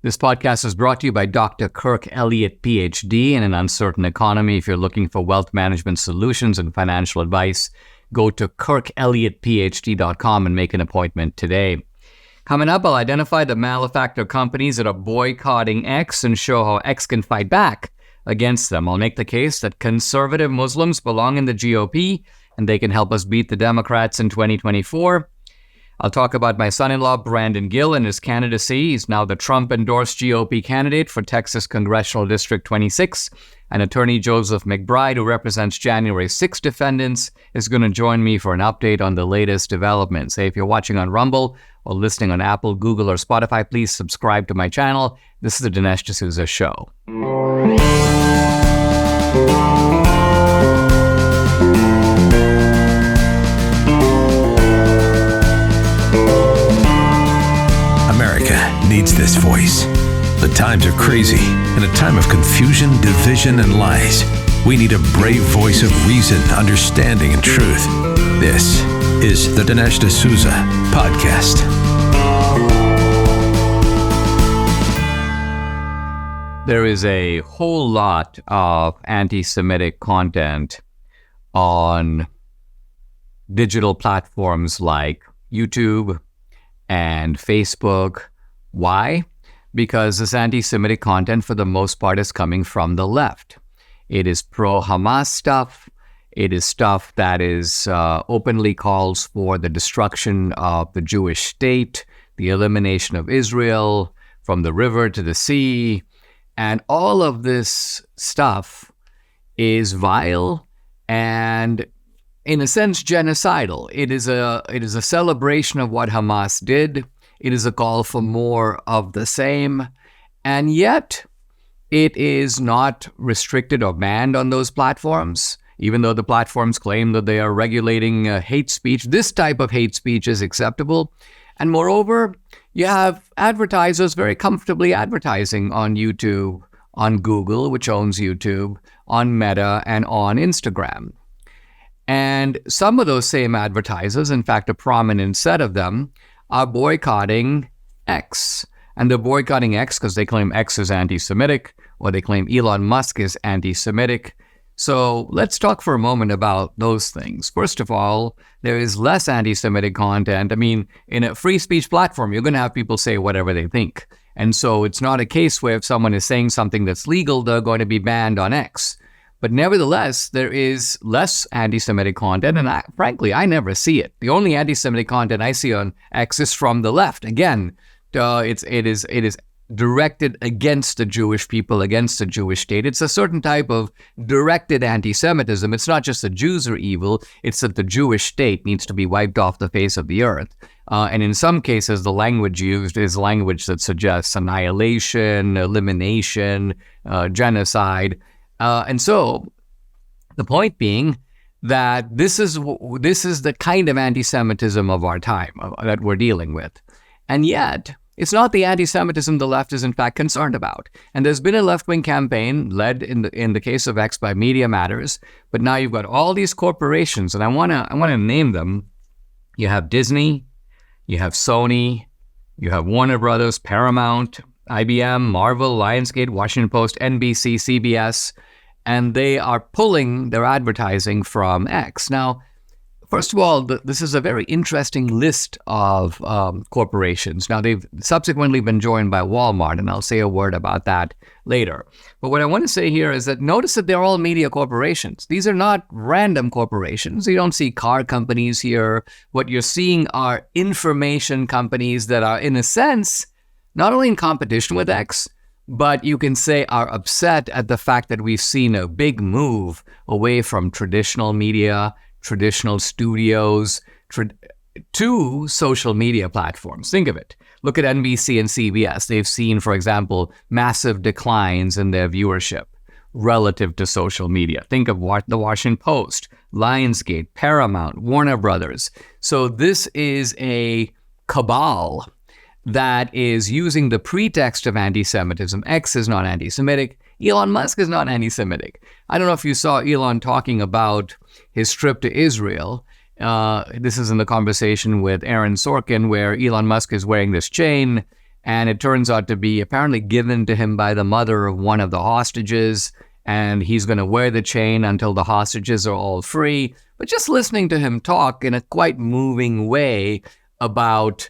This podcast is brought to you by Dr. Kirk Elliott, PhD. In an uncertain economy, if you're looking for wealth management solutions and financial advice, go to kirkelliottphd.com and make an appointment today. Coming up, I'll identify the malefactor companies that are boycotting X and show how X can fight back against them. I'll make the case that conservative Muslims belong in the GOP and they can help us beat the Democrats in 2024. I'll talk about my son-in-law, Brandon Gill, and his candidacy. He's now the Trump-endorsed GOP candidate for Texas Congressional District 26. And attorney Joseph McBride, who represents January 6 defendants, is going to join me for an update on the latest developments. Hey, if you're watching on Rumble or listening on Apple, Google, or Spotify, please subscribe to my channel. This is the Dinesh D'Souza Show. Needs this voice. The times are crazy. In a time of confusion, division, and lies, we need a brave voice of reason, understanding, and truth. This is the Dinesh D'Souza Podcast. There is a whole lot of anti-Semitic content on digital platforms like YouTube and Facebook. Why? Because this anti-Semitic content, for the most part, is coming from the left. It is pro-Hamas stuff. It is stuff that is openly calls for the destruction of the Jewish state, the elimination of Israel from the river to the sea. And all of this stuff is vile and, in a sense, genocidal. It is a celebration of what Hamas did. It is a call for more of the same, and yet it is not restricted or banned on those platforms, even though the platforms claim that they are regulating hate speech. This type of hate speech is acceptable, and moreover, you have advertisers very comfortably advertising on YouTube, on Google, which owns YouTube, on Meta, and on Instagram. And some of those same advertisers, in fact, a prominent set of them, are boycotting X. And they're boycotting X because they claim X is anti-Semitic, or they claim Elon Musk is anti-Semitic. So let's talk for a moment about those things. First of all, there is less anti-Semitic content. I mean, in a free speech platform, you're going to have people say whatever they think. And so it's not a case where if someone is saying something that's legal, they're going to be banned on X. But nevertheless, there is less anti-Semitic content, and frankly, I never see it. The only anti-Semitic content I see on X is from the left. Again, it is directed against the Jewish people, against the Jewish state. It's a certain type of directed anti-Semitism. It's not just the Jews are evil, it's that the Jewish state needs to be wiped off the face of the earth. And in some cases, the language used is language that suggests annihilation, elimination, genocide. And so the point being that this is the kind of anti-Semitism of our time that we're dealing with. And yet, it's not the anti-Semitism the left is in fact concerned about. And there's been a left-wing campaign led in the case of X by Media Matters, but now you've got all these corporations, and I want to name them. You have Disney, you have Sony, you have Warner Brothers, Paramount, IBM, Marvel, Lionsgate, Washington Post, NBC, CBS, and they are pulling their advertising from X. Now, first of all, this is a very interesting list of corporations. Now, they've subsequently been joined by Walmart, and I'll say a word about that later. But what I want to say here is that notice that they're all media corporations. These are not random corporations. You don't see car companies here. What you're seeing are information companies that are, in a sense, not only in competition with X, but you can say are upset at the fact that we've seen a big move away from traditional media, traditional studios, to social media platforms. Think of it. Look at NBC and CBS. They've seen, for example, massive declines in their viewership relative to social media. Think of the Washington Post, Lionsgate, Paramount, Warner Brothers. So this is a cabal that is using the pretext of anti-Semitism. X is not anti-Semitic. Elon Musk is not anti-Semitic. I don't know if you saw Elon talking about his trip to Israel. This is in the conversation with Aaron Sorkin, where Elon Musk is wearing this chain, And it turns out to be apparently given to him by the mother of one of the hostages. And he's going to wear the chain until the hostages are all free. But just listening to him talk in a quite moving way about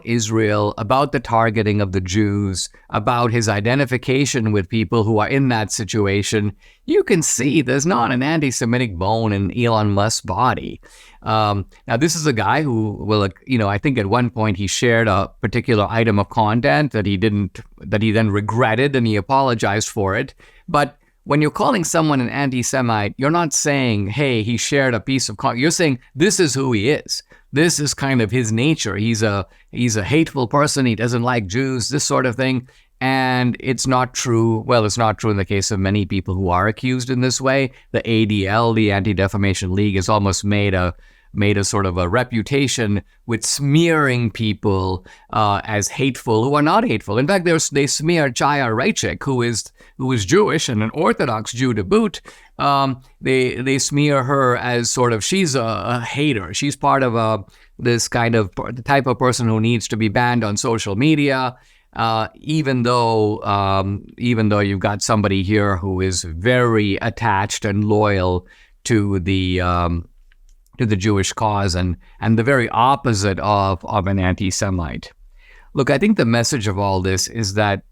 Israel, about the targeting of the Jews, about his identification with people who are in that situation, you can see there's not an anti-Semitic bone in Elon Musk's body. Now, this is a guy who will, I think at one point he shared a particular item of content that he then regretted, and he apologized for it. But when you're calling someone an anti-Semite, you're not saying, hey, he shared a piece of content. You're saying this is who he is. This is kind of his nature. He's a hateful person. He doesn't like Jews, this sort of thing. And it's not true. Well, it's not true in the case of many people who are accused in this way. The ADL, the Anti-Defamation League, has almost made a sort of a reputation with smearing people as hateful who are not hateful. In fact, they smear Chaya Raichik, who is Jewish and an Orthodox Jew to boot. They smear her as sort of, she's a hater. She's part of this kind of the type of person who needs to be banned on social media. Even though you've got somebody here who is very attached and loyal to the Jewish cause and the very opposite of an anti-Semite. Look, I think the message of all this is that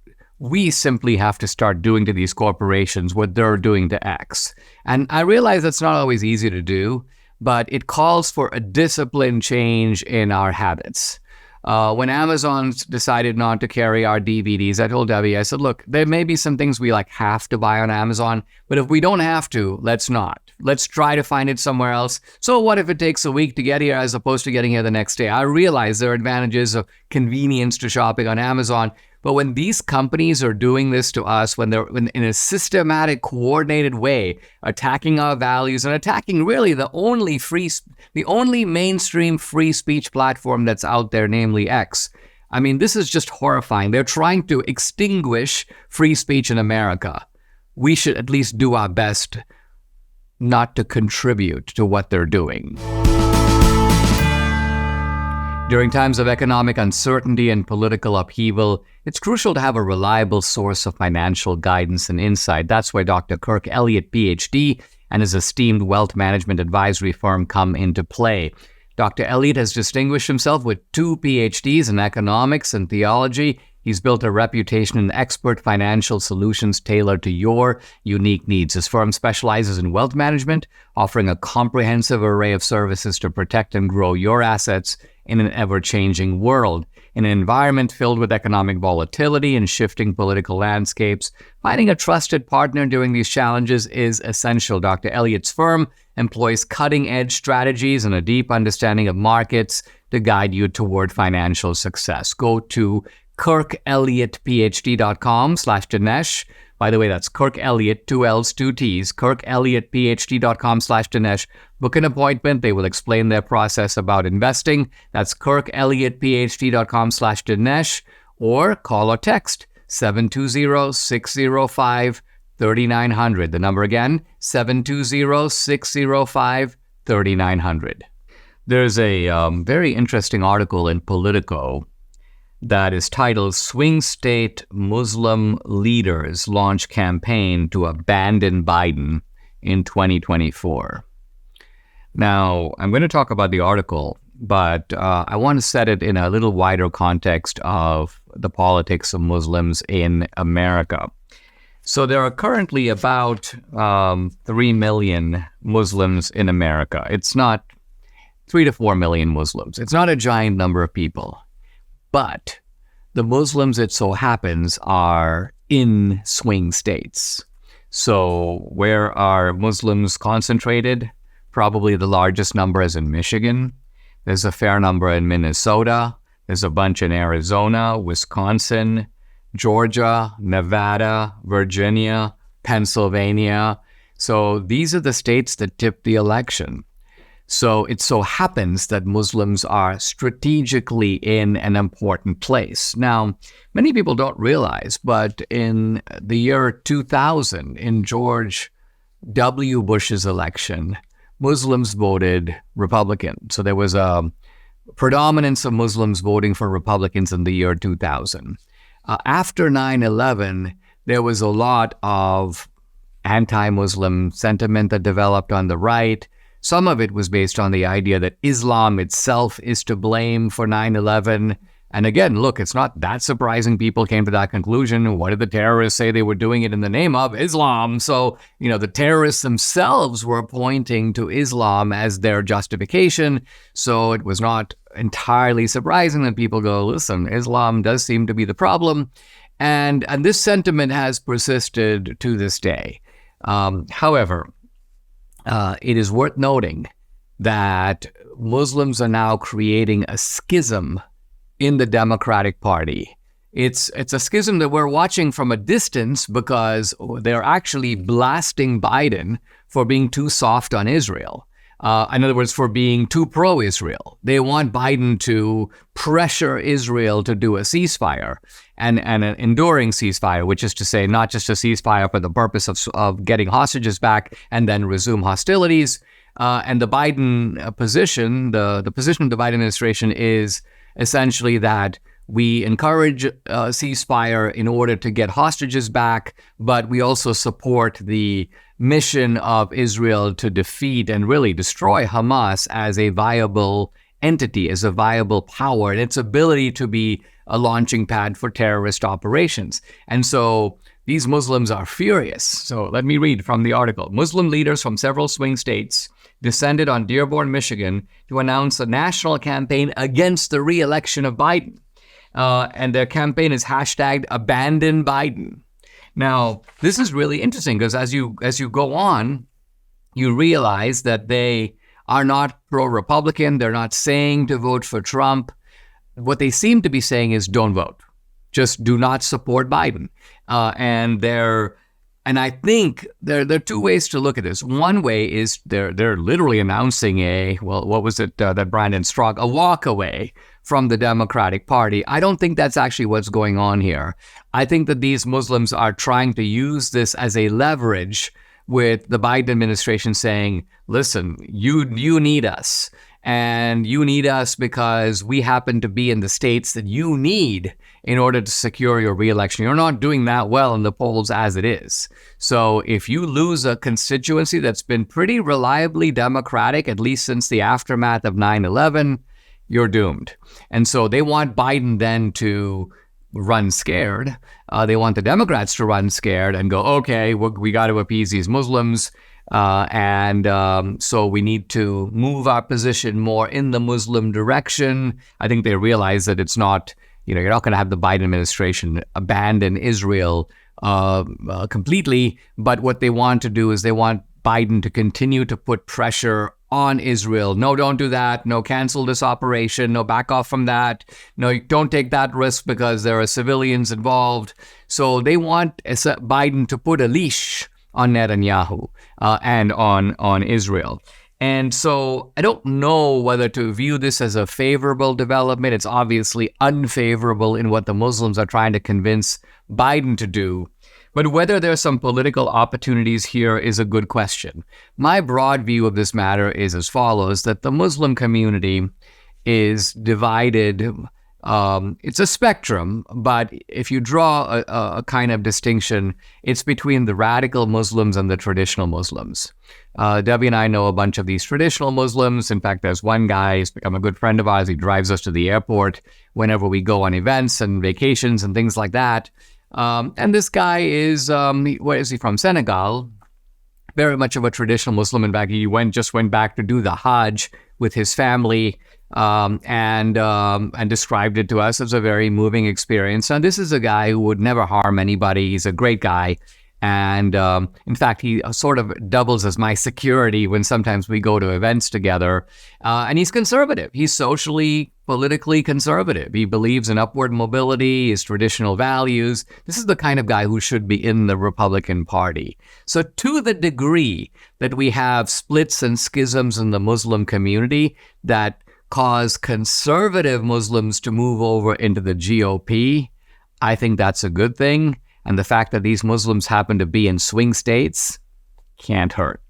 we simply have to start doing to these corporations what they're doing to X. And I realize that's not always easy to do, but it calls for a disciplined change in our habits. When Amazon decided not to carry our DVDs, I told Debbie, I said, look, there may be some things we have to buy on Amazon, but if we don't have to, let's not. Let's try to find it somewhere else. So what if it takes a week to get here as opposed to getting here the next day? I realize there are advantages of convenience to shopping on Amazon, but when these companies are doing this to us, when they're in a systematic, coordinated way, attacking our values and attacking really the only mainstream free speech platform that's out there, namely X. I mean, this is just horrifying. They're trying to extinguish free speech in America. We should at least do our best not to contribute to what they're doing. During times of economic uncertainty and political upheaval, it's crucial to have a reliable source of financial guidance and insight. That's where Dr. Kirk Elliott, PhD, and his esteemed wealth management advisory firm come into play. Dr. Elliott has distinguished himself with 2 PhDs in economics and theology. He's built a reputation in expert financial solutions tailored to your unique needs. His firm specializes in wealth management, offering a comprehensive array of services to protect and grow your assets in an ever-changing world. In an environment filled with economic volatility and shifting political landscapes, finding a trusted partner during these challenges is essential. Dr. Elliott's firm employs cutting-edge strategies and a deep understanding of markets to guide you toward financial success. Go to KirkElliottPhD.com/Dinesh. By the way, that's Kirk Elliott, 2 L's, 2 T's, KirkElliottPhD.com/Dinesh. Book an appointment. They will explain their process about investing. That's KirkElliottPhD.com/Dinesh, or call or text 720-605-3900. The number again, 720-605-3900. There's a very interesting article in Politico that is titled "Swing State Muslim Leaders Launch Campaign to Abandon Biden in 2024. Now, I'm going to talk about the article, but I want to set it in a little wider context of the politics of Muslims in America. So there are currently about 3 million Muslims in America. It's not 3 to 4 million Muslims. It's not a giant number of people. But the Muslims, it so happens, are in swing states. So where are Muslims concentrated? Probably the largest number is in Michigan. There's a fair number in Minnesota. There's a bunch in Arizona, Wisconsin, Georgia, Nevada, Virginia, Pennsylvania. So these are the states that tipped the election. So it so happens that Muslims are strategically in an important place. Now, many people don't realize, but in the year 2000, in George W. Bush's election, Muslims voted Republican. So there was a predominance of Muslims voting for Republicans in the year 2000. After 9/11, there was a lot of anti-Muslim sentiment that developed on the right. Some of it was based on the idea that Islam itself is to blame for 9/11. And again, look, it's not that surprising people came to that conclusion. What did the terrorists say? They were doing it in the name of Islam. So, the terrorists themselves were pointing to Islam as their justification. So it was not entirely surprising that people go, listen, Islam does seem to be the problem. And this sentiment has persisted to this day. However, it is worth noting that Muslims are now creating a schism in the Democratic Party. It's a schism that we're watching from a distance because they're actually blasting Biden for being too soft on Israel. In other words, for being too pro-Israel. They want Biden to pressure Israel to do a ceasefire and an enduring ceasefire, which is to say not just a ceasefire for the purpose of getting hostages back and then resume hostilities. And the Biden position, the position of the Biden administration is essentially that we encourage a ceasefire in order to get hostages back, but we also support the mission of Israel to defeat and really destroy Hamas as a viable entity, as a viable power, and its ability to be a launching pad for terrorist operations. And so these Muslims are furious. So let me read from the article. Muslim leaders from several swing states descended on Dearborn, Michigan to announce a national campaign against the re-election of Biden. And their campaign is hashtag Abandon Biden. Now, this is really interesting because as you go on, you realize that they are not pro-Republican. They're not saying to vote for Trump. What they seem to be saying is don't vote. Just do not support Biden. And I think there are two ways to look at this. One way is they're literally announcing that Brandon struck, a walk away from the Democratic Party. I don't think that's actually what's going on here. I think that these Muslims are trying to use this as a leverage with the Biden administration saying, listen, you need us. And you need us because we happen to be in the states that you need in order to secure your reelection. You're not doing that well in the polls as it is. So if you lose a constituency that's been pretty reliably Democratic, at least since the aftermath of 9/11, you're doomed. And so they want Biden then to run scared. They want the Democrats to run scared and go, okay, we got to appease these Muslims. So we need to move our position more in the Muslim direction. I think they realize that it's not, you're not going to have the Biden administration abandon Israel completely. But what they want to do is they want Biden to continue to put pressure on Israel. No, don't do that. No, cancel this operation. No, back off from that. No, don't take that risk because there are civilians involved. So they want Biden to put a leash on Netanyahu and on Israel. And so I don't know whether to view this as a favorable development. It's obviously unfavorable in what the Muslims are trying to convince Biden to do. But whether there's some political opportunities here is a good question. My broad view of this matter is as follows, that the Muslim community is divided. It's a spectrum, but if you draw a kind of distinction, it's between the radical Muslims and the traditional Muslims. Debbie and I know a bunch of these traditional Muslims. In fact, there's one guy who's become a good friend of ours. He drives us to the airport whenever we go on events and vacations and things like that. And this guy is, where is he from? Senegal. Very much of a traditional Muslim. In fact, he just went back to do the Hajj with his family. And described it to us as a very moving experience. And this is a guy who would never harm anybody. He's a great guy. And in fact, he sort of doubles as my security when sometimes we go to events together. And he's conservative. He's socially, politically conservative. He believes in upward mobility, his traditional values. This is the kind of guy who should be in the Republican Party. So to the degree that we have splits and schisms in the Muslim community that cause conservative Muslims to move over into the GOP, I think that's a good thing. And the fact that these Muslims happen to be in swing states can't hurt.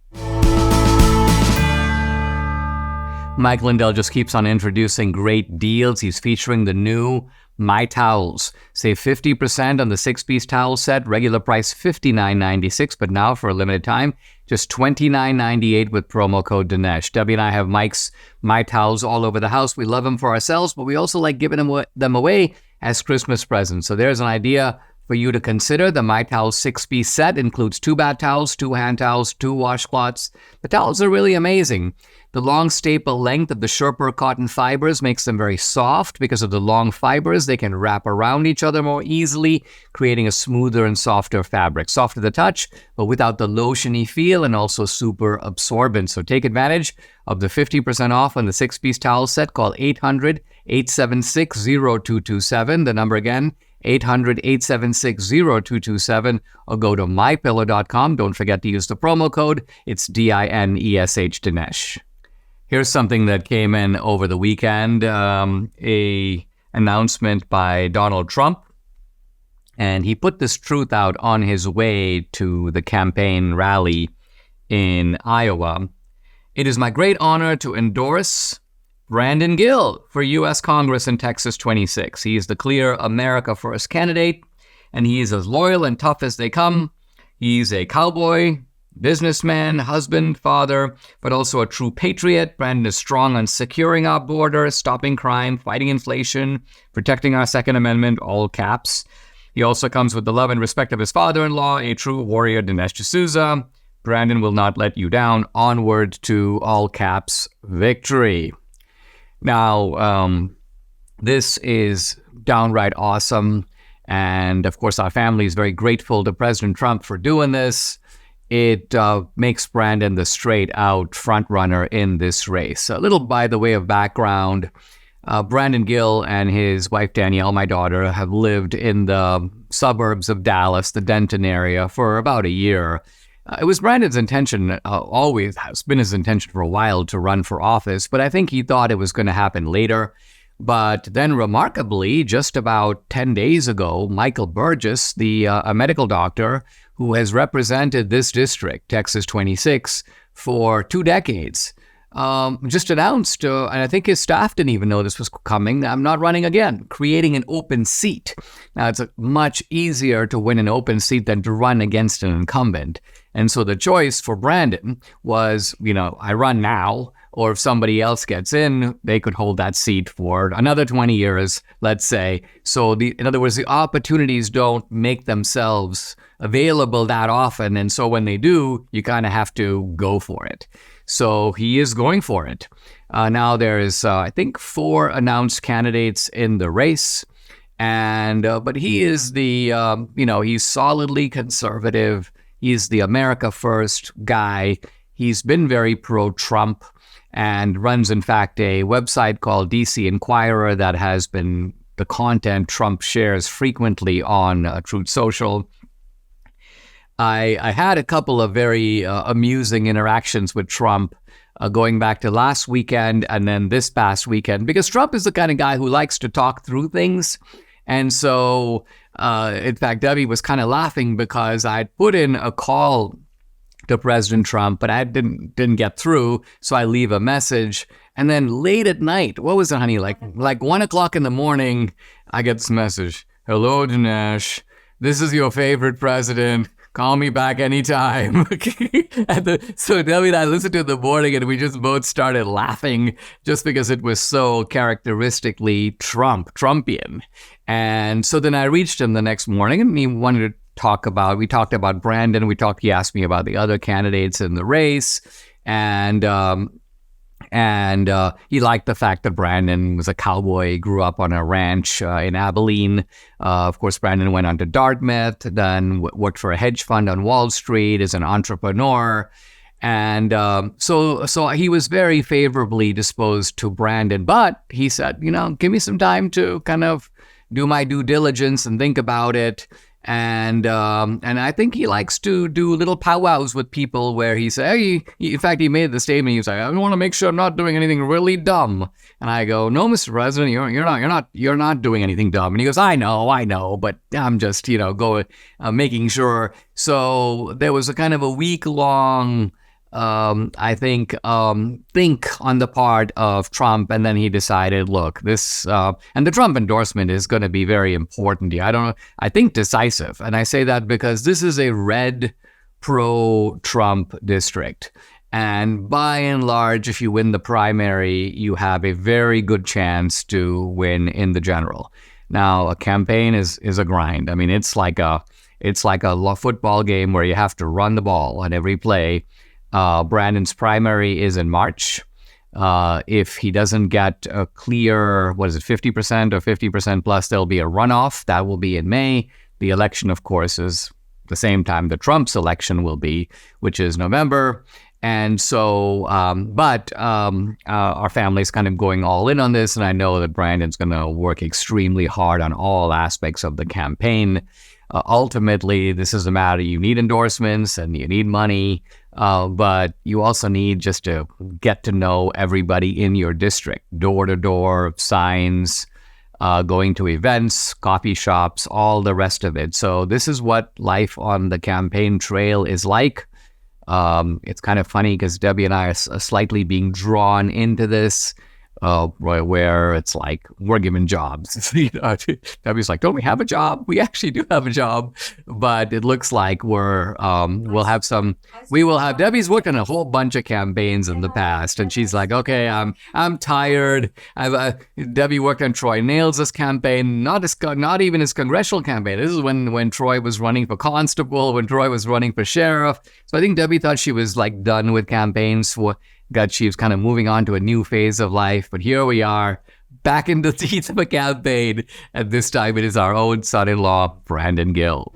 Mike Lindell just keeps on introducing great deals. He's featuring the new My Towels. Save 50% on the 6-piece towel set. Regular price $59.96, but now for a limited time, just $29.98 with promo code Dinesh. Debbie and I have Mike's My Towels all over the house. We love them for ourselves, but we also like giving them away as Christmas presents. So there's an idea for you to consider. The My Towels 6-piece set includes 2 bath towels, 2 hand towels, 2 washcloths. The towels are really amazing. The long staple length of the Sherper cotton fibers makes them very soft. Because of the long fibers, they can wrap around each other more easily, creating a smoother and softer fabric. Soft to the touch, but without the lotiony feel, and also super absorbent. So take advantage of the 50% off on the 6-piece towel set. Call 800-876-0227. The number again, 800-876-0227, or go to mypillow.com. Don't forget to use the promo code. It's DINESH, Dinesh. Here's something that came in over the weekend, a announcement by Donald Trump, and he put this truth out on his way to the campaign rally in Iowa. It is my great honor to endorse Brandon Gill for U.S. Congress in Texas 26. He is the clear America First candidate, and he is as loyal and tough as they come. He's a cowboy, businessman, husband, father, but also a true patriot. Brandon is strong on securing our border, stopping crime, fighting inflation, protecting our Second Amendment, all caps. He also comes with the love and respect of his father-in-law, a true warrior, Dinesh D'Souza. Brandon will not let you down. Onward to all caps victory. Now, this is downright awesome. And of course, our family is very grateful to President Trump for doing this. It makes Brandon the straight-out front-runner in this race. A little by the way of background, Brandon Gill and his wife Danielle, my daughter, have lived in the suburbs of Dallas, the Denton area, for about a year. It was Brandon's intention, always has been his intention for a while, to run for office, but I think he thought it was going to happen later. But then remarkably, just about 10 days ago, Michael Burgess, a medical doctor who has represented this district, Texas 26, for 2 decades, just announced, and I think his staff didn't even know this was coming, I'm not running again, creating an open seat. Now, it's much easier to win an open seat than to run against an incumbent. And so the choice for Brandon was, I run now, or if somebody else gets in, they could hold that seat for another 20 years, let's say. So in other words, the opportunities don't make themselves available that often. And so when they do, you kind of have to go for it. So he is going for it. Now there's, I think, 4 announced candidates in the race. But he is he's solidly conservative. He's the America First guy. He's been very pro-Trump and runs, in fact, a website called DC Inquirer that has been the content Trump shares frequently on Truth Social. I had a couple of very amusing interactions with Trump going back to last weekend and then this past weekend, because Trump is the kind of guy who likes to talk through things. And so, in fact, Debbie was kind of laughing because I'd put in a call to President Trump, but I didn't get through. So I leave a message. And then late at night, what was it, honey? Like 1 o'clock in the morning, I get this message. Hello, Dinesh. This is your favorite president. Call me back anytime. So Debbie and I listened to it in the morning and we just both started laughing just because it was so characteristically Trumpian. And so then I reached him the next morning and he wanted to we talked about Brandon. He asked me about the other candidates in the race. And he liked the fact that Brandon was a cowboy, grew up on a ranch in Abilene. Of course, Brandon went on to Dartmouth, then worked for a hedge fund on Wall Street, is an entrepreneur. And so he was very favorably disposed to Brandon. But he said, give me some time to kind of do my due diligence and think about it. And I think he likes to do little powwows with people where he said, in fact, he made the statement. He was like, I want to make sure I'm not doing anything really dumb. And I go, no, Mr. President, you're not doing anything dumb. And he goes, I know, but I'm just, making sure. So there was a kind of a week-long I think on the part of Trump, and then he decided, look, this and the Trump endorsement is going to be very important here. I think decisive, and I say that because this is a red pro-Trump district, and by and large, if you win the primary, you have a very good chance to win in the general. Now, a campaign is a grind. I mean, it's like a football game where you have to run the ball on every play. Brandon's primary is in March. If he doesn't get a clear, 50% or 50% plus, there'll be a runoff. That will be in May. The election, of course, is the same time the Trump's election will be, which is November. And so, our family's kind of going all in on this. And I know that Brandon's going to work extremely hard on all aspects of the campaign. Ultimately, this is a matter, you need endorsements and you need money, but you also need just to get to know everybody in your district, door to door, signs, going to events, coffee shops, all the rest of it. So this is what life on the campaign trail is like. It's kind of funny because Debbie and I are slightly being drawn into this. Where it's like we're given jobs. Debbie's like, don't we have a job? We actually do have a job, but it looks like we'll have Debbie's worked on a whole bunch of campaigns in the past, and she's like, okay, I'm tired. Debbie worked on Troy Nails' campaign, not even his congressional campaign. This is when Troy was running for constable, when Troy was running for sheriff. So I think Debbie thought she was like done with campaigns she was kind of moving on to a new phase of life. But here we are, back in the teeth of a campaign. And this time it is our own son-in-law, Brandon Gill.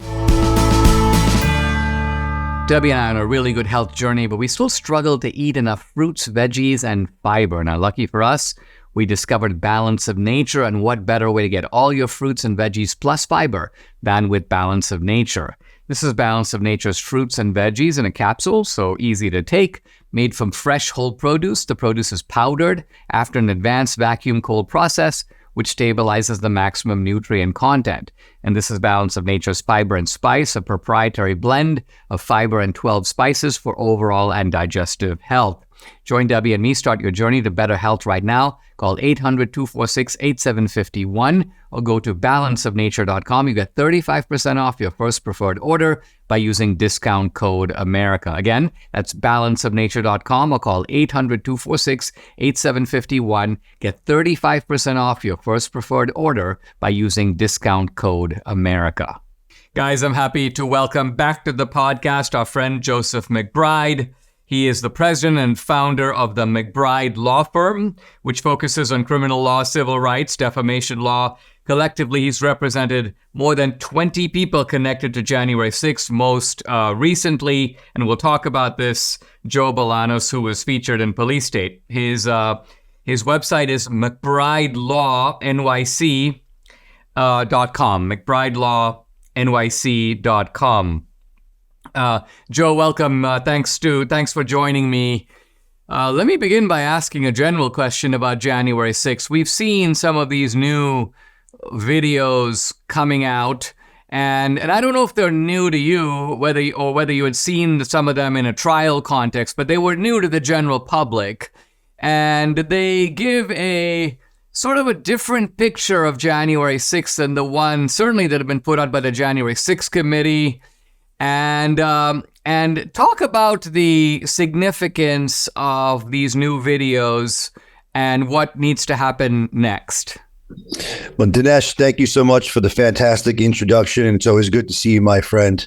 Debbie and I are on a really good health journey, but we still struggle to eat enough fruits, veggies, and fiber. Now, lucky for us, we discovered Balance of Nature, and what better way to get all your fruits and veggies plus fiber than with Balance of Nature. This is Balance of Nature's fruits and veggies in a capsule, so easy to take. Made from fresh whole produce, the produce is powdered after an advanced vacuum cold process, which stabilizes the maximum nutrient content. And this is Balance of Nature's Fiber and Spice, a proprietary blend of fiber and 12 spices for overall and digestive health. Join Debbie and me. Start your journey to better health right now. Call 800-246-8751 or go to balanceofnature.com. You get 35% off your first preferred order by using discount code America. Again, that's balanceofnature.com or call 800-246-8751. Get 35% off your first preferred order by using discount code America. Guys, I'm happy to welcome back to the podcast our friend Joseph McBride. He is the president and founder of the McBride Law Firm, which focuses on criminal law, civil rights, defamation law. Collectively, he's represented more than 20 people connected to January 6th, most recently, and we'll talk about this, Joe Bolanos, who was featured in Police State. His website is McBrideLawNYC.com, McBrideLawNYC.com. Joe, welcome. Thanks for joining me. Let me begin by asking a general question about January 6th. We've seen some of these new videos coming out, and I don't know if they're new to you, whether you had seen some of them in a trial context, but they were new to the general public, and they give a sort of a different picture of January 6th than the one certainly that have been put out by the January 6th committee. And talk about the significance of these new videos and what needs to happen next. Well, Dinesh, thank you so much for the fantastic introduction. It's always good to see you, my friend.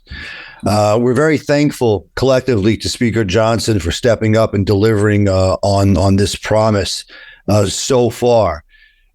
We're very thankful collectively to Speaker Johnson for stepping up and delivering on this promise so far.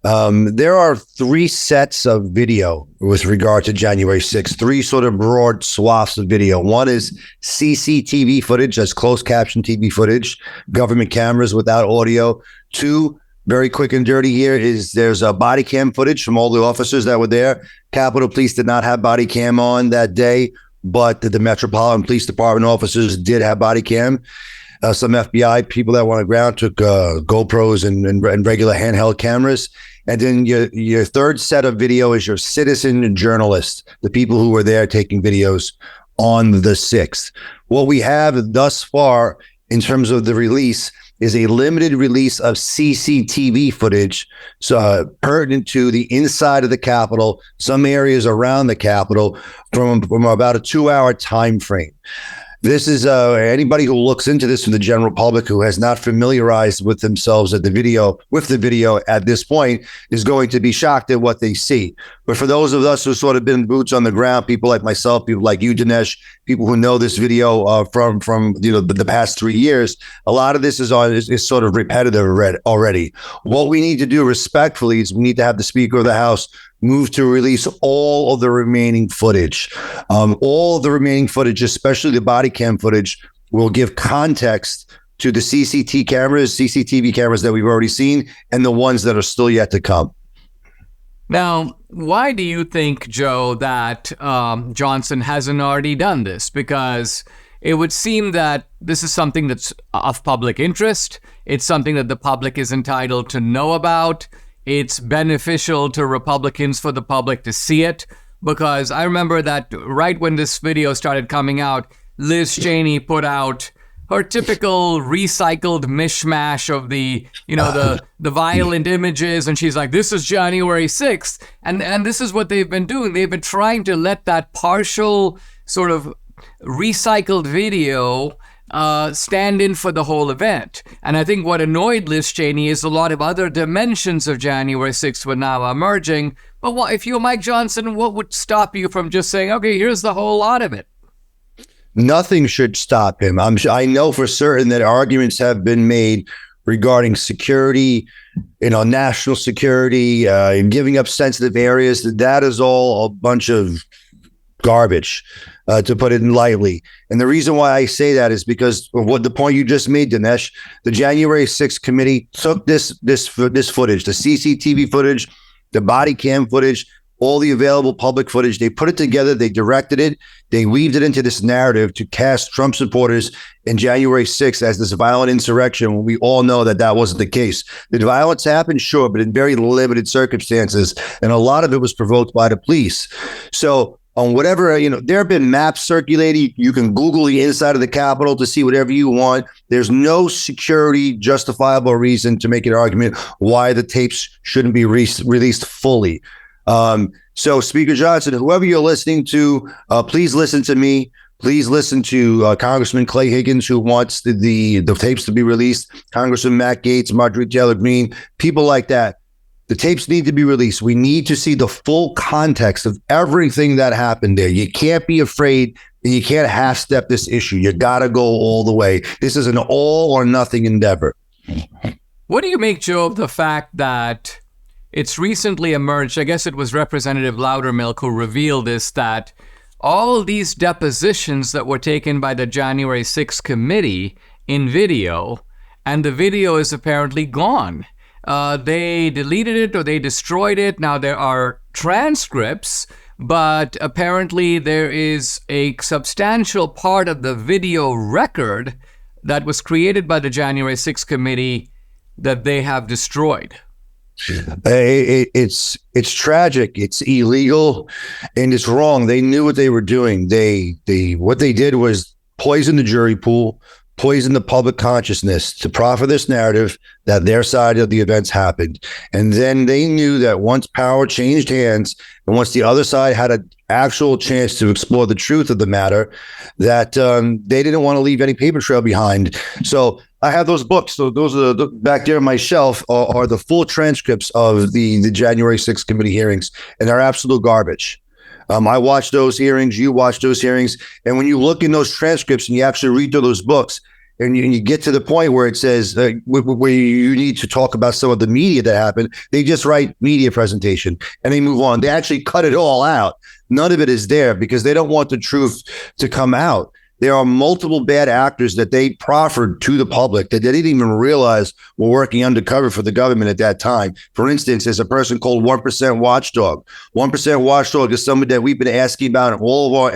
There are three sets of video with regard to January 6th, three sort of broad swaths of video. One is CCTV footage, that's closed caption TV footage, government cameras without audio. Two, very quick and dirty here, there's a body cam footage from all the officers that were there. Capitol Police did not have body cam on that day, but the Metropolitan Police Department officers did have body cam. Some FBI people that were on the ground took GoPros and regular handheld cameras. And then your third set of video is your citizen and journalists, the people who were there taking videos on the 6th. What we have thus far in terms of the release is a limited release of CCTV footage pertinent to the inside of the Capitol, some areas around the Capitol, from about a 2-hour time frame. This is anybody who looks into this from the general public who has not familiarized with themselves with the video at this point is going to be shocked at what they see. But for those of us who sort of been boots on the ground, people like myself, people like you, Dinesh, people who know this video from the past 3 years, a lot of this is sort of repetitive already. What we need to do respectfully is we need to have the Speaker of the House move to release all of the remaining footage. All of the remaining footage, especially the body cam footage, will give context to the CCTV cameras that we've already seen and the ones that are still yet to come. Now, why do you think, Joe, that Johnson hasn't already done this? Because it would seem that this is something that's of public interest. It's something that the public is entitled to know about. It's beneficial to Republicans for the public to see it, because I remember that right when this video started coming out, Liz Cheney put out her typical recycled mishmash of the violent images, and she's like, this is January 6th, and this is what they've been doing. They've been trying to let that partial sort of recycled video stand in for the whole event. And I think what annoyed Liz Cheney is a lot of other dimensions of January 6th were now emerging. But if you're Mike Johnson, what would stop you from just saying, okay, here's the whole lot of it? Nothing should stop him. I know for certain that arguments have been made regarding security, national security, and giving up sensitive areas. That is all a bunch of garbage, to put it lightly. And the reason why I say that is because of what the point you just made, Dinesh. The January 6th committee took this footage, the CCTV footage, the body cam footage, all the available public footage. They put it together. They directed it. They weaved it into this narrative to cast Trump supporters in January 6th as this violent insurrection, when we all know that that wasn't the case. The violence happened, sure, but in very limited circumstances. And a lot of it was provoked by the police. So on whatever, there have been maps circulating. You can Google the inside of the Capitol to see whatever you want. There's no security justifiable reason to make an argument why the tapes shouldn't be released fully. So Speaker Johnson, whoever you're listening to, please listen to me. Please listen to Congressman Clay Higgins, who wants the tapes to be released. Congressman Matt Gaetz, Marjorie Taylor Greene, people like that. The tapes need to be released. We need to see the full context of everything that happened there. You can't be afraid, and you can't half-step this issue. You got to go all the way. This is an all or nothing endeavor. What do you make, Joe, of the fact that it's recently emerged, I guess it was Representative Loudermilk who revealed this, that all these depositions that were taken by the January 6th committee in video, and the video is apparently gone. They deleted it or they destroyed it. Now there are transcripts, but apparently there is a substantial part of the video record that was created by the January 6th committee that they have destroyed. It's tragic. It's illegal, and it's wrong. They knew what they were doing. What they did was poison the jury pool, poison the public consciousness to profit this narrative that their side of the events happened. And then they knew that once power changed hands and once the other side had an actual chance to explore the truth of the matter, that they didn't want to leave any paper trail behind. So I have those books. So those are back there on my shelf are the full transcripts of the January 6th committee hearings, and they're absolute garbage. I watched those hearings, you watched those hearings, and when you look in those transcripts and you actually read through those books, and you get to the point where it says where you need to talk about some of the media that happened, they just write media presentation and they move on. They actually cut it all out. None of it is there because they don't want the truth to come out. There are multiple bad actors that they proffered to the public that they didn't even realize were working undercover for the government at that time. For instance, there's a person called 1% Watchdog. 1% Watchdog is somebody that we've been asking about in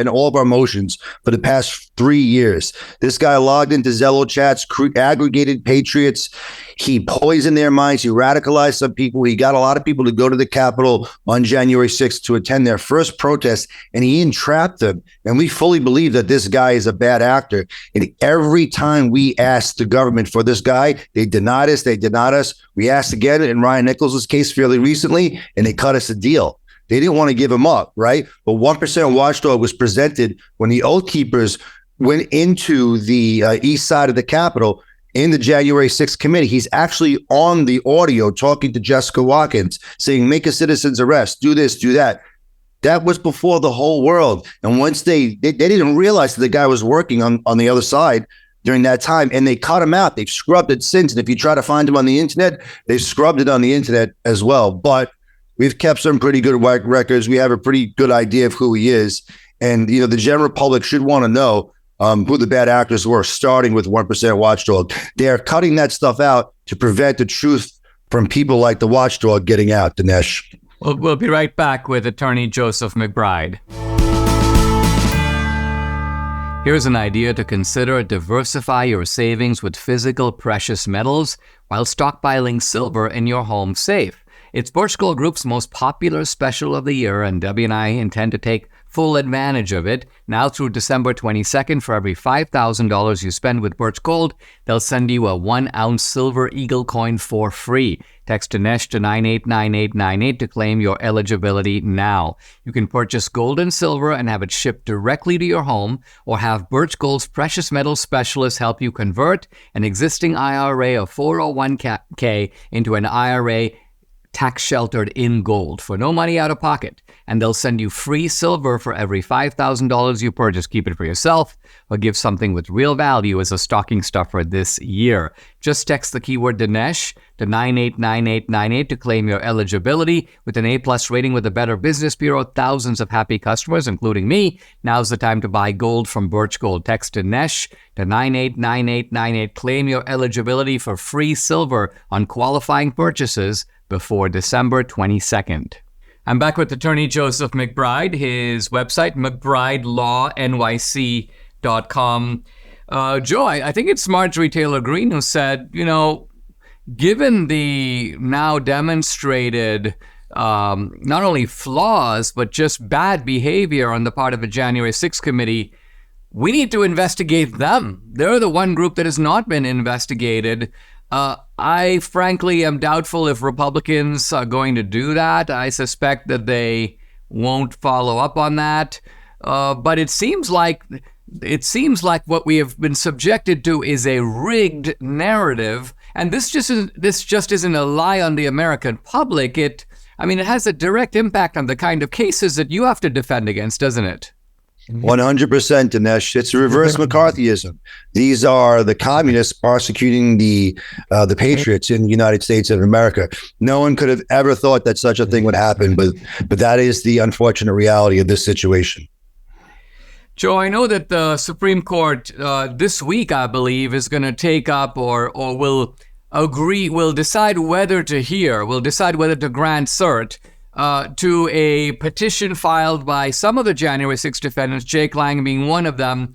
all of our motions for the past 3 years. This guy logged into Zello chats, aggregated patriots. He poisoned their minds. He radicalized some people. He got a lot of people to go to the Capitol on January 6th to attend their first protest, and he entrapped them. And we fully believe that this guy is a bad actor. And every time we asked the government for this guy, they denied us. We asked again in Ryan Nichols' case fairly recently, and they cut us a deal. They didn't want to give him up, right? But 1% Watchdog was presented when the Oath Keepers went into the east side of the Capitol in the January 6th committee. He's actually on the audio talking to Jessica Watkins, saying, make a citizen's arrest, do this, do that. That was before the whole world. And once they didn't realize that the guy was working on the other side during that time, and they cut him out. They've scrubbed it since. And if you try to find him on the internet, they've scrubbed it on the internet as well. But we've kept some pretty good records. We have a pretty good idea of who he is. And, the general public should want to know who the bad actors were, starting with 1% Watchdog. They're cutting that stuff out to prevent the truth from people like the Watchdog getting out, Dinesh. We'll be right back with attorney Joseph McBride. Here's an idea to consider. Diversify your savings with physical precious metals while stockpiling silver in your home safe. It's Birch Gold Group's most popular special of the year, and Debbie and I intend to take full advantage of it. Now through December 22nd, for every $5,000 you spend with Birch Gold, they'll send you a 1-ounce silver eagle coin for free. Text Dinesh to 989898 to claim your eligibility now. You can purchase gold and silver and have it shipped directly to your home, or have Birch Gold's precious metals specialists help you convert an existing IRA or 401k into an IRA tax-sheltered in gold for no money out of pocket. And they'll send you free silver for every $5,000 you purchase. Keep it for yourself or give something with real value as a stocking stuffer this year. Just text the keyword Dinesh to 989898 to claim your eligibility. With an A+ rating with the Better Business Bureau, thousands of happy customers, including me. Now's the time to buy gold from Birch Gold. Text Dinesh to 989898. Claim your eligibility for free silver on qualifying purchases before December 22nd. I'm back with attorney Joseph McBride. His website, McBrideLawNYC.com. Joe, I think it's Marjorie Taylor Greene who said, given the now demonstrated not only flaws, but just bad behavior on the part of the January 6th committee, we need to investigate them. They're the one group that has not been investigated. I frankly am doubtful if Republicans are going to do that. I suspect that they won't follow up on that. But it seems like what we have been subjected to is a rigged narrative, and this just isn't a lie on the American public. It has a direct impact on the kind of cases that you have to defend against, doesn't it? 100%, Dinesh. It's reverse McCarthyism. These are the communists prosecuting the patriots in the United States of America. No one could have ever thought that such a thing would happen, but that is the unfortunate reality of this situation. Joe, I know that the Supreme Court this week, I believe, is going to take up or will decide whether to grant cert to a petition filed by some of the January 6 defendants, Jake Lang being one of them,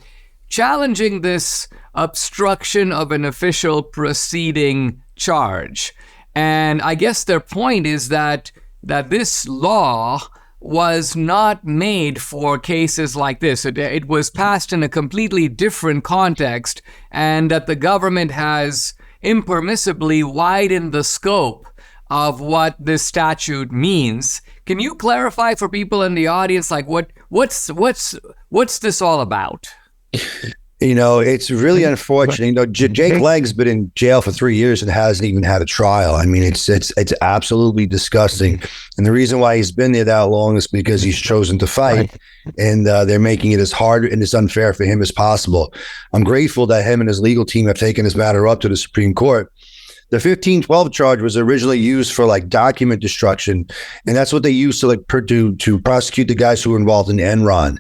challenging this obstruction of an official proceeding charge. And I guess their point is that this law was not made for cases like this. It was passed in a completely different context, and that the government has impermissibly widened the scope of what this statute means. Can you clarify for people in the audience, like what's this all about? It's really unfortunate. Jake Lang's been in jail for 3 years and hasn't even had a trial. I mean, it's absolutely disgusting. And the reason why he's been there that long is because he's chosen to fight, and they're making it as hard and as unfair for him as possible. I'm grateful that him and his legal team have taken this matter up to the Supreme Court. The 1512 charge was originally used for document destruction, and that's what they used to prosecute the guys who were involved in Enron.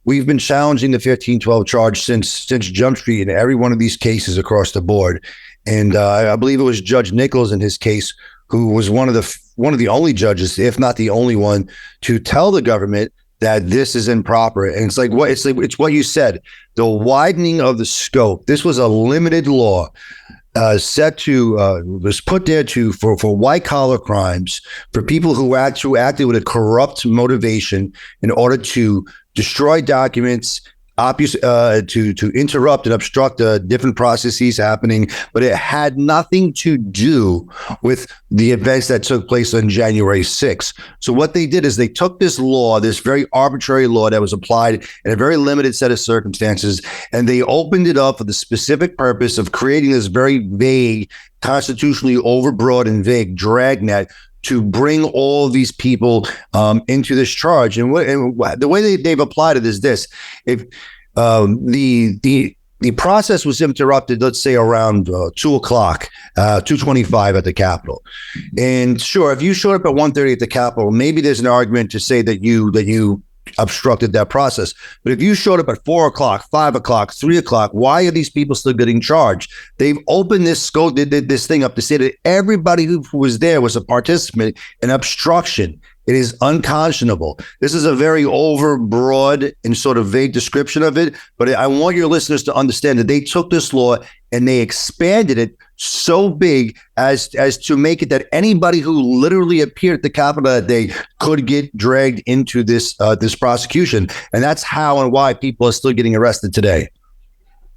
We've been challenging the 1512 charge since Jump Street in every one of these cases across the board, and I believe it was Judge Nichols in his case who was one of the only judges, if not the only one, to tell the government that this is improper. And it's what you said, the widening of the scope. This was a limited law. Was put there for white collar crimes, for people who acted with a corrupt motivation in order to destroy documents, to interrupt and obstruct different processes happening, but it had nothing to do with the events that took place on January 6th. So what they did is they took this law, this very arbitrary law that was applied in a very limited set of circumstances, and they opened it up for the specific purpose of creating this very vague, constitutionally overbroad and vague dragnet to bring all of these people into this charge. And the way they've applied it is this: if the process was interrupted, let's say around 2:00, 2:25 at the Capitol, and sure, if you showed up at 1:30 at the Capitol, maybe there's an argument to say that you obstructed that process. But if you showed up at 4:00, 5:00, 3:00, why are these people still getting charged? They've opened this thing up to say that everybody who was there was a participant in obstruction. It is unconscionable. This is a very overbroad and sort of vague description of it, but I want your listeners to understand that they took this law and they expanded it so big as to make it that anybody who literally appeared at the Capitol that day could get dragged into this prosecution. And that's how and why people are still getting arrested today.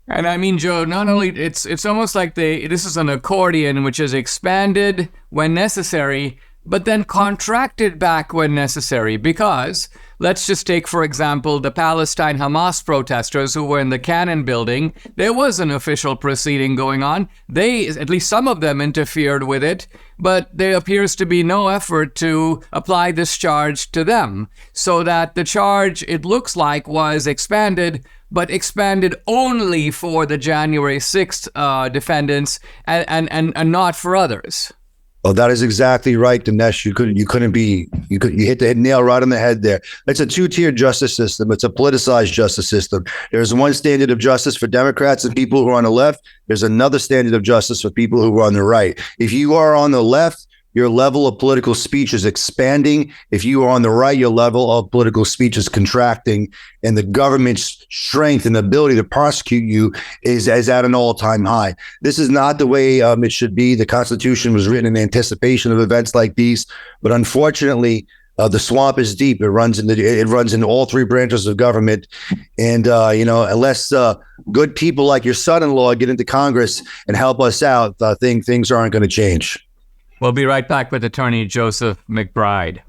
And I mean, Joe, not only it's almost like this is an accordion which is expanded when necessary, but then contracted back when necessary, because let's just take, for example, the Palestine Hamas protesters who were in the Cannon building. There was an official proceeding going on. They, at least some of them, interfered with it, but there appears to be no effort to apply this charge to them, so that the charge, it looks like, was expanded, but expanded only for the January 6th defendants and not for others. Oh, that is exactly right, Dinesh. You hit the nail right on the head there. It's a two-tier justice system. It's a politicized justice system. There's one standard of justice for Democrats and people who are on the left. There's another standard of justice for people who are on the right. If you are on the left, your level of political speech is expanding. If you are on the right, your level of political speech is contracting, and the government's strength and ability to prosecute you is at an all-time high. This is not the way it should be. The Constitution was written in anticipation of events like these, but unfortunately, the swamp is deep. It runs in all three branches of government, and unless good people like your son-in-law get into Congress and help us out, things aren't going to change. We'll be right back with attorney Joseph McBride.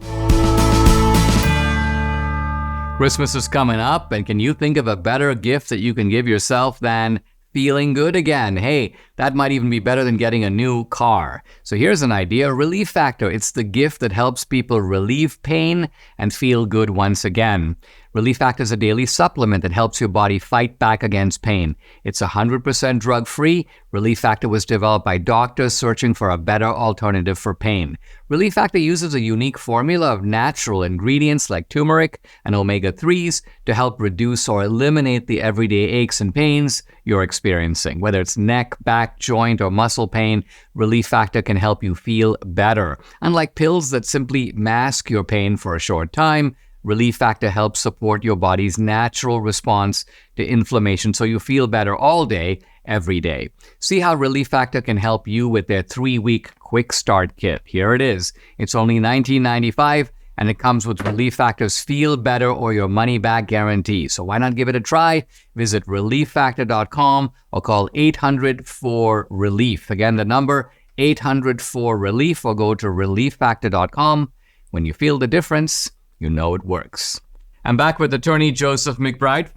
Christmas is coming up, and can you think of a better gift that you can give yourself than feeling good again? Hey, that might even be better than getting a new car. So here's an idea: Relief Factor. It's the gift that helps people relieve pain and feel good once again. Relief Factor is a daily supplement that helps your body fight back against pain. It's 100% drug-free. Relief Factor was developed by doctors searching for a better alternative for pain. Relief Factor uses a unique formula of natural ingredients like turmeric and omega-3s to help reduce or eliminate the everyday aches and pains you're experiencing. Whether it's neck, back, joint, or muscle pain, Relief Factor can help you feel better. Unlike pills that simply mask your pain for a short time, Relief Factor helps support your body's natural response to inflammation so you feel better all day, every day. See how Relief Factor can help you with their 3-week quick start kit. Here it is. It's only $19.95, and it comes with Relief Factor's Feel Better or Your Money Back guarantee. So why not give it a try? Visit relieffactor.com or call 800-4RELIEF. Again, the number 800-4RELIEF, or go to relieffactor.com. When you feel the difference, you know it works. I'm back with attorney Joseph McBride,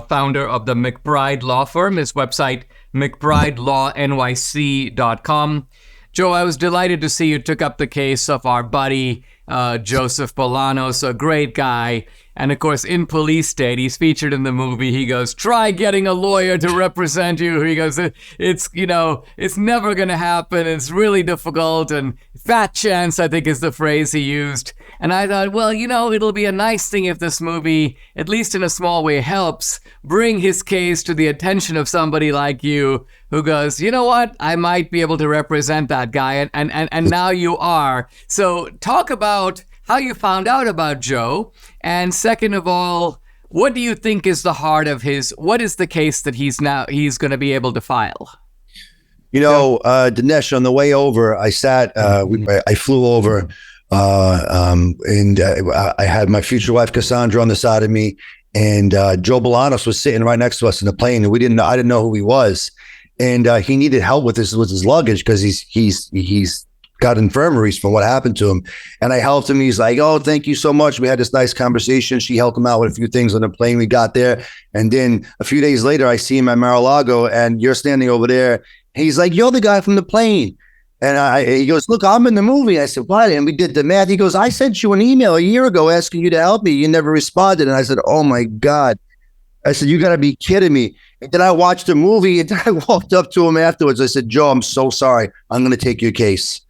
founder of the McBride Law Firm. His website, McBrideLawNYC.com. Joe, I was delighted to see you took up the case of our buddy, Joseph Bolanos, a great guy. And of course, in Police State, he's featured in the movie. He goes, try getting a lawyer to represent you. He goes, it's never going to happen. It's really difficult. And fat chance, I think, is the phrase he used. And I thought, well, it'll be a nice thing if this movie, at least in a small way, helps bring his case to the attention of somebody like you who goes, you know what? I might be able to represent that guy. And now you are. So talk about how you found out about Joe. And second of all, what do you think is the heart of what is the case that he's going to be able to file? Dinesh, on the way over, I flew over, and I had my future wife, Cassandra, on the side of me. And Joe Bolanos was sitting right next to us in the plane, and I didn't know who he was, and he needed help with his luggage because he's got infirmaries from what happened to him. And I helped him. He's like, "Oh, thank you so much." We had this nice conversation. She helped him out with a few things on the plane. We got there. And then a few days later, I see him at Mar-a-Lago, and you're standing over there. He's like, "You're the guy from the plane." And he goes, "Look, I'm in the movie." I said, "What?" And we did the math. He goes, "I sent you an email a year ago asking you to help me. You never responded." And I said, "Oh my God." I said, "You got to be kidding me." And then I watched the movie, and then I walked up to him afterwards. I said, "Joe, I'm so sorry. I'm going to take your case."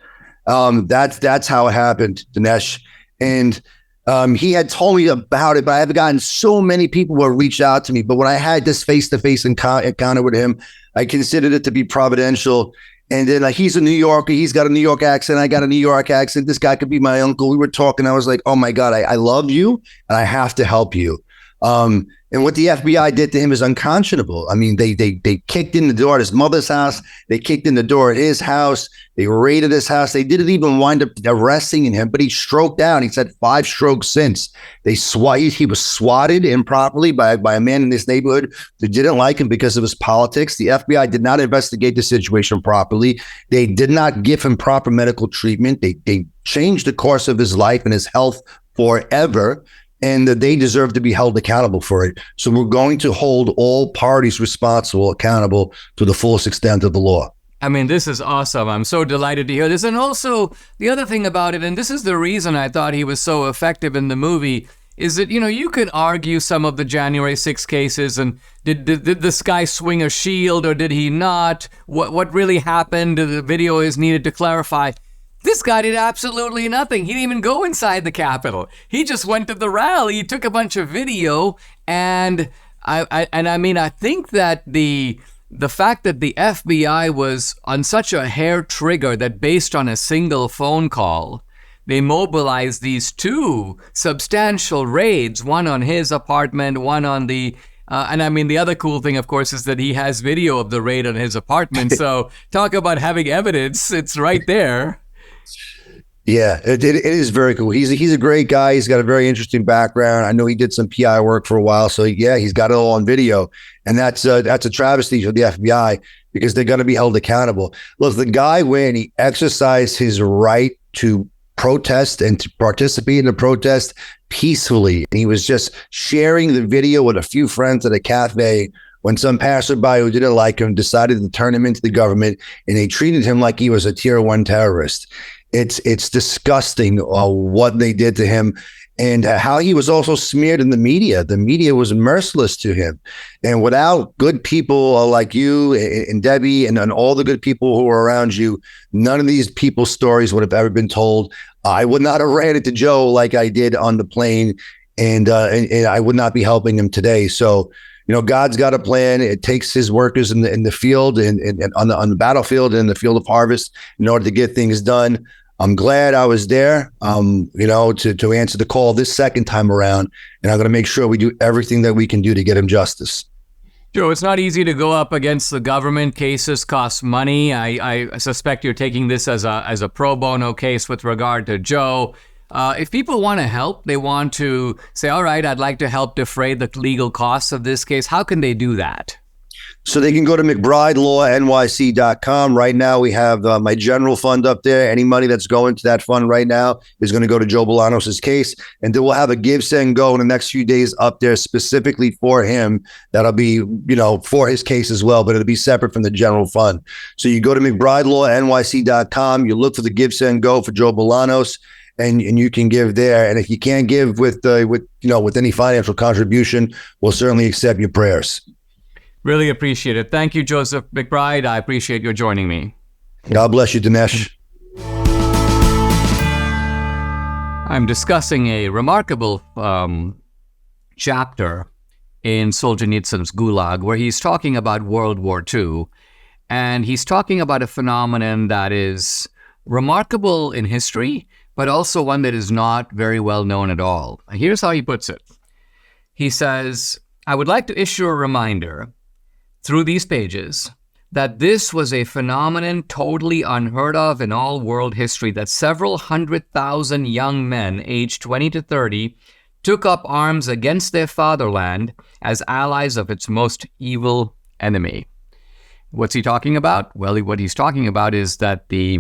That's how it happened, Dinesh. And he had told me about it, but I have gotten so many people who have reached out to me. But when I had this face-to-face encounter with him, I considered it to be providential. And then he's a New Yorker. He's got a New York accent. I got a New York accent. This guy could be my uncle. We were talking. I was like, "Oh my God, I love you, and I have to help you." And what the FBI did to him is unconscionable. I mean, they kicked in the door at his mother's house. They kicked in the door at his house. They raided his house. They didn't even wind up arresting him, but he stroked down. He's had 5 strokes since. He was swatted improperly by a man in this neighborhood who didn't like him because of his politics. The FBI did not investigate the situation properly. They did not give him proper medical treatment. They changed the course of his life and his health forever. And they deserve to be held accountable for it. So we're going to hold all parties responsible accountable to the fullest extent of the law. I mean, this is awesome. I'm so delighted to hear this. And also, the other thing about it, and this is the reason I thought he was so effective in the movie, is that, you could argue some of the January 6 cases, and did this guy swing a shield or did he not? What really happened? The video is needed to clarify. This guy did absolutely nothing. He didn't even go inside the Capitol. He just went to the rally. He took a bunch of video, and I think that the fact that the FBI was on such a hair trigger that based on a single phone call, they mobilized these 2 substantial raids, one on his apartment, one on the the other cool thing, of course, is that he has video of the raid on his apartment. So talk about having evidence. It's right there. Yeah, it is very cool. He's a great guy. He's got a very interesting background. I know he did some PI work for a while. So yeah, he's got it all on video. And that's a travesty for the FBI because they're going to be held accountable. Look, the guy, when he exercised his right to protest and to participate in the protest peacefully, and he was just sharing the video with a few friends at a cafe when some passerby who didn't like him decided to turn him into the government, and they treated him like he was a tier 1 terrorist. It's disgusting what they did to him, and how he was also smeared in the media. The media was merciless to him. And without good people like you and Debbie and all the good people who are around you, none of these people's stories would have ever been told. I would not have ran into Joe like I did on the plane, and I would not be helping him today. So, God's got a plan. It takes his workers in the field and on the battlefield and in the field of harvest in order to get things done. I'm glad I was there, to answer the call this second time around, and I'm going to make sure we do everything that we can do to get him justice. Joe, it's not easy to go up against the government. Cases cost money. I suspect you're taking this as a pro bono case with regard to Joe. If people want to help, they want to say, all right, I'd like to help defray the legal costs of this case. How can they do that? So they can go to McBrideLawNYC.com. Right now, we have my general fund up there. Any money that's going to that fund right now is going to go to Joe Bolanos' case. And then we'll have a Give, Send, Go in the next few days up there specifically for him. That'll be, for his case as well, but it'll be separate from the general fund. So you go to McBrideLawNYC.com. You look for the Give, Send, Go for Joe Bolanos. And you can give there. And if you can't give with any financial contribution, we'll certainly accept your prayers. Really appreciate it. Thank you, Joseph McBride. I appreciate your joining me. God bless you, Dinesh. I'm discussing a remarkable chapter in Solzhenitsyn's Gulag, where he's talking about World War II. And he's talking about a phenomenon that is remarkable in history, but also one that is not very well known at all. Here's how he puts it. He says, I would like to issue a reminder through these pages that this was a phenomenon totally unheard of in all world history, that several 100,000 young men aged 20 to 30 took up arms against their fatherland as allies of its most evil enemy. What's he talking about? Well, what he's talking about is that he's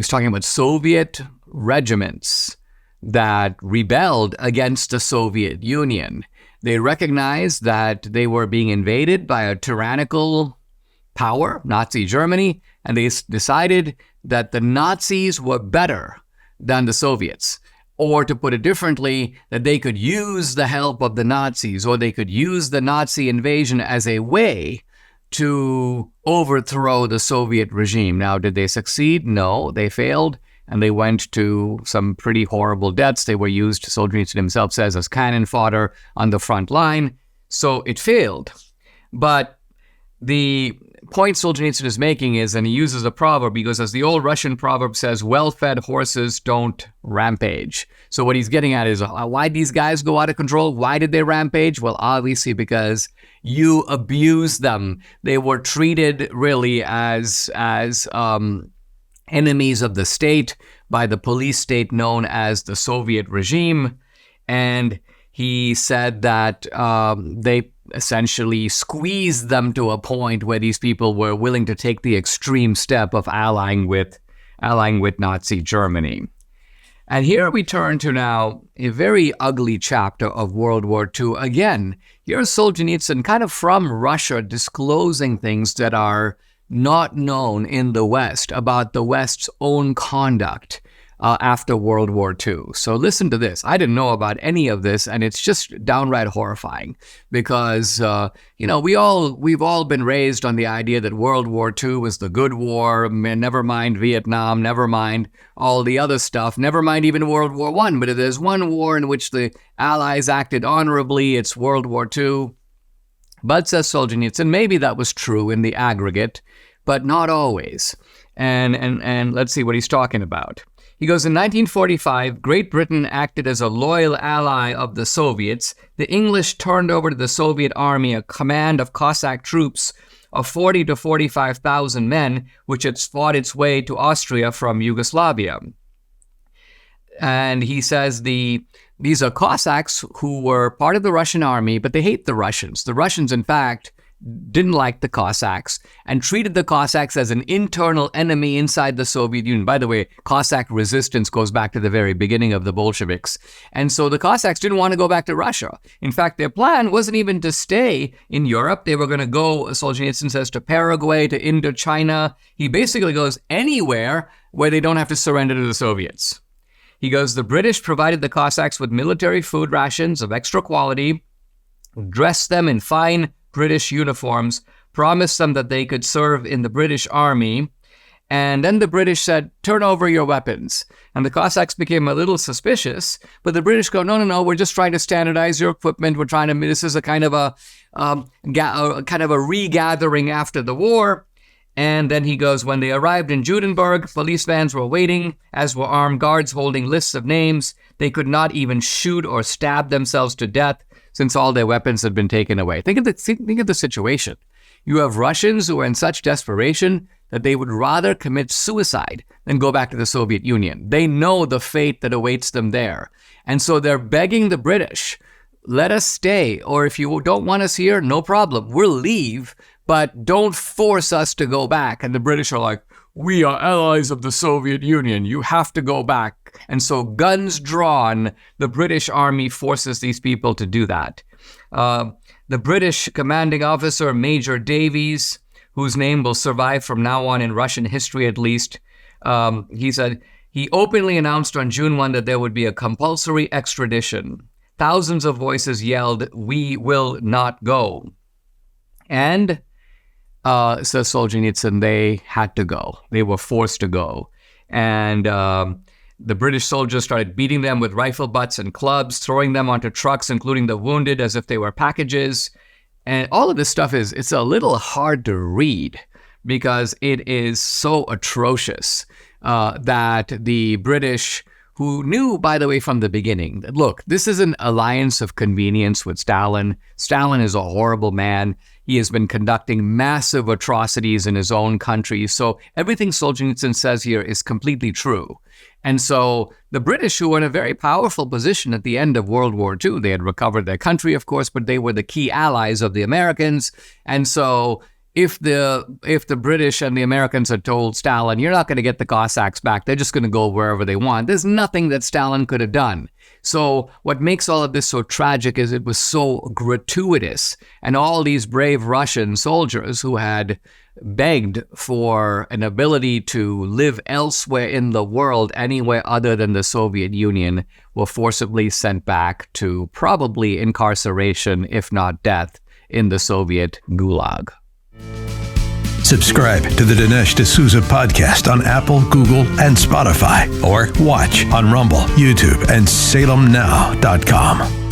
talking about Soviet regiments that rebelled against the Soviet Union. They recognized that they were being invaded by a tyrannical power, Nazi Germany, and they decided that the Nazis were better than the Soviets. Or to put it differently, that they could use the help of the Nazis, or they could use the Nazi invasion as a way to overthrow the Soviet regime. Now, did they succeed? No, they failed, and they went to some pretty horrible deaths. They were used, Solzhenitsyn himself says, as cannon fodder on the front line. So it failed. But the point Solzhenitsyn is making is, and he uses a proverb, because as the old Russian proverb says, well-fed horses don't rampage. So what he's getting at is, why these guys go out of control? Why did they rampage? Well, obviously because you abused them. They were treated really as enemies of the state by the police state known as the Soviet regime. And he said that they essentially squeezed them to a point where these people were willing to take the extreme step of allying with Nazi Germany. And here we turn to now a very ugly chapter of World War II. Again, here's Solzhenitsyn kind of from Russia disclosing things that are not known in the West about the West's own conduct after World War II. So listen to this. I didn't know about any of this, and it's just downright horrifying because, we've all been raised on the idea that World War II was the good war, never mind Vietnam, never mind all the other stuff, never mind even World War I. But if there's one war in which the Allies acted honorably, it's World War II. But, says Solzhenitsyn, maybe that was true in the aggregate, but not always. And let's see what he's talking about. He goes, in 1945, Great Britain acted as a loyal ally of the Soviets. The English turned over to the Soviet army a command of Cossack troops of 40 to 45,000 men, which had fought its way to Austria from Yugoslavia. And he says these are Cossacks who were part of the Russian army, but they hate the Russians. The Russians, in fact, didn't like the Cossacks and treated the Cossacks as an internal enemy inside the Soviet Union. By the way, Cossack resistance goes back to the very beginning of the Bolsheviks. And so the Cossacks didn't want to go back to Russia. In fact, their plan wasn't even to stay in Europe. They were going to go, Solzhenitsyn says, to Paraguay, to Indochina. He basically goes anywhere where they don't have to surrender to the Soviets. He goes, the British provided the Cossacks with military food rations of extra quality, dressed them in fine British uniforms, promised them that they could serve in the British army, and then the British said, turn over your weapons. And the Cossacks became a little suspicious, but the British go, no, we're just trying to standardize your equipment. We're trying to, this is a kind of a regathering after the war. And then he goes, when they arrived in Judenburg, police vans were waiting, as were armed guards holding lists of names. They could not even shoot or stab themselves to death since all their weapons had been taken away. Think of the situation. You have Russians who are in such desperation that they would rather commit suicide than go back to the Soviet Union. They know the fate that awaits them there. And so they're begging the British, let us stay, or if you don't want us here, no problem, we'll leave, but don't force us to go back. And the British are like, we are allies of the Soviet Union. You have to go back. And so guns drawn, the British army forces these people to do that. The British commanding officer, Major Davies, whose name will survive from now on in Russian history at least, he said, he openly announced on June 1 that there would be a compulsory extradition. Thousands of voices yelled, we will not go. And says Solzhenitsyn, they had to go. They were forced to go. And the British soldiers started beating them with rifle butts and clubs, throwing them onto trucks, including the wounded, as if they were packages. And all of this stuff it's a little hard to read because it is so atrocious that the British, who knew, by the way, from the beginning, that, look, this is an alliance of convenience with Stalin. Stalin is a horrible man. He has been conducting massive atrocities in his own country. So everything Solzhenitsyn says here is completely true. And so the British, who were in a very powerful position at the end of World War II, they had recovered their country, of course, but they were the key allies of the Americans. And so if the British and the Americans had told Stalin, you're not going to get the Cossacks back, they're just going to go wherever they want, there's nothing that Stalin could have done. So what makes all of this so tragic is it was so gratuitous. And all these brave Russian soldiers who had begged for an ability to live elsewhere in the world, anywhere other than the Soviet Union, were forcibly sent back to probably incarceration, if not death, in the Soviet Gulag. Subscribe to the Dinesh D'Souza podcast on Apple, Google, and Spotify, or watch on Rumble, YouTube, and SalemNow.com.